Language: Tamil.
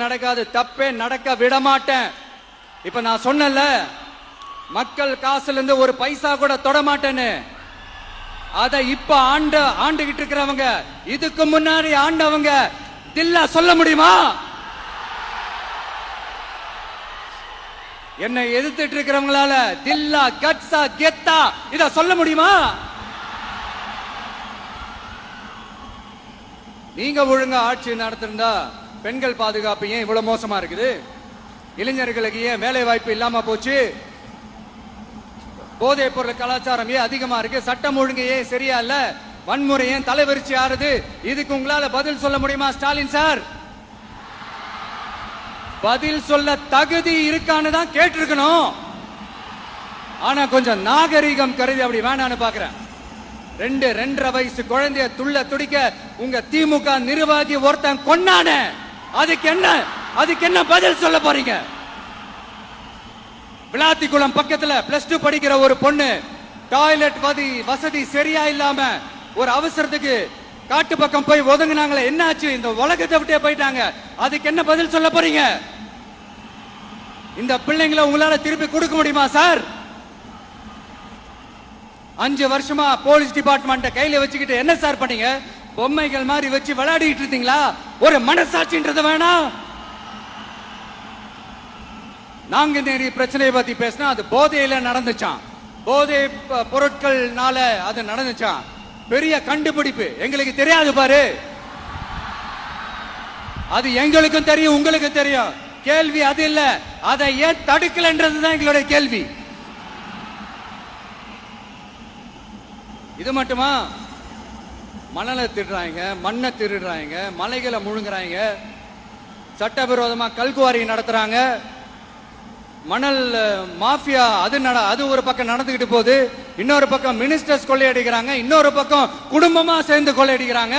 நடக்காது, தப்பே நடக்க விட மாட்டேன். இப்ப நான் சொன்னல, மக்கள் காசுல இருந்து ஒரு பைசா கூட தொட மாட்டேன்னு. அத இப்ப ஆண்டுகிட்டு இருக்கிறவங்க, இதுக்கு முன்னாடி ஆண்டவங்க தில்லா சொல்ல முடியுமா? என்னை எதிர்த்துட்டு இருக்கிறவங்களால தில்லா கட்ஸா கெத்தா இத சொல்ல முடியுமா? நீங்க ஒழுங்கா ஆட்சி நடத்திருந்தா பெண்கள் பாதுகாப்பு ஏன் இவ்வளவு மோசமா இருக்குது? இளைஞர்களுக்கு ஏன் வேலை வாய்ப்பு இல்லாம போச்சு? போதைப் பொருள் கலாச்சாரம் ஏன் அதிகமா இருக்கு? சட்டம் ஒழுங்கு ஏன் சரியா இல்ல? வன்முறை ஏன் தலைவரிச்சு ஆறுது? இதுக்கு உங்களால பதில் சொல்ல முடியுமா ஸ்டாலின் சார்? பதில் சொல்ல தகுதி இருக்கான்னு தான் கேட்டிருக்கணும். ஆனா கொஞ்சம் நாகரிகம் கருதி அப்படி வேணான்னு பாக்குறேன். 2-2.5 வயசு குழந்தைய துள்ள துடிக்க உங்க திமுக நிர்வாகி ஒருத்தன் கொன்னான, அதுக்கு என்ன பதில் சொல்ல போறீங்க? விளாத்திக்குளம் பக்கத்துல +2 படிக்கிற ஒரு பொண்ணு டாய்லெட் வசதி சரியா இல்லாம ஒரு அவசரத்துக்கு காட்டு பக்கம் போய் ஒதுங்கினாங்களே, என்னாச்சு? இந்த உலகத்தை விட்டே போயிட்டாங்க. அதுக்கு என்ன பதில் சொல்ல போறீங்க? இந்த பிள்ளைங்களை உங்களால திருப்பி கொடுக்க முடியுமா சார்? 5 வருஷமா போலீஸ் டிபார்ட்மெண்ட் கையில வச்சுக்கிட்டு என்ன சார் பண்ணீங்க? பொம்மைகள் மாதிரி வச்சு விளையாடிட்டு இருந்தீங்களா? ஒரு மனசாட்சின்றது வேணாம். நாங்குநேரி பிரச்சனையை பத்தி பேசினா அது போதையில நடந்துச்சான், போதை பொருட்கள்னால அது நடந்துச்சான். பெரிய கண்டுபிடிப்பு எங்களுக்கு தெரியாது பாரு. அது எங்களுக்கும் தெரியும், உங்களுக்கும் தெரியும். கேள்வி அது இல்ல, அதை ஏன் தடுக்கலன்றதுதான் எங்களுடைய கேள்வி. இது மட்டுமா? மணலை திருடுறாங்க, மண்ணை திருடுறாங்க, மலைகளை முழுங்குறாங்க, சட்டவிரோதமா கல்குவாரி நடத்துறாங்க, மணல் மாஃபியா அது ஒரு பக்கம் நடந்துகிட்டு போகுது. இன்னொரு பக்கம் மினிஸ்டர்ஸ் கொள்ளையடிக்கிறாங்க, இன்னொரு பக்கம் குடும்பமா சேர்ந்து கொள்ளையடிக்கிறாங்க.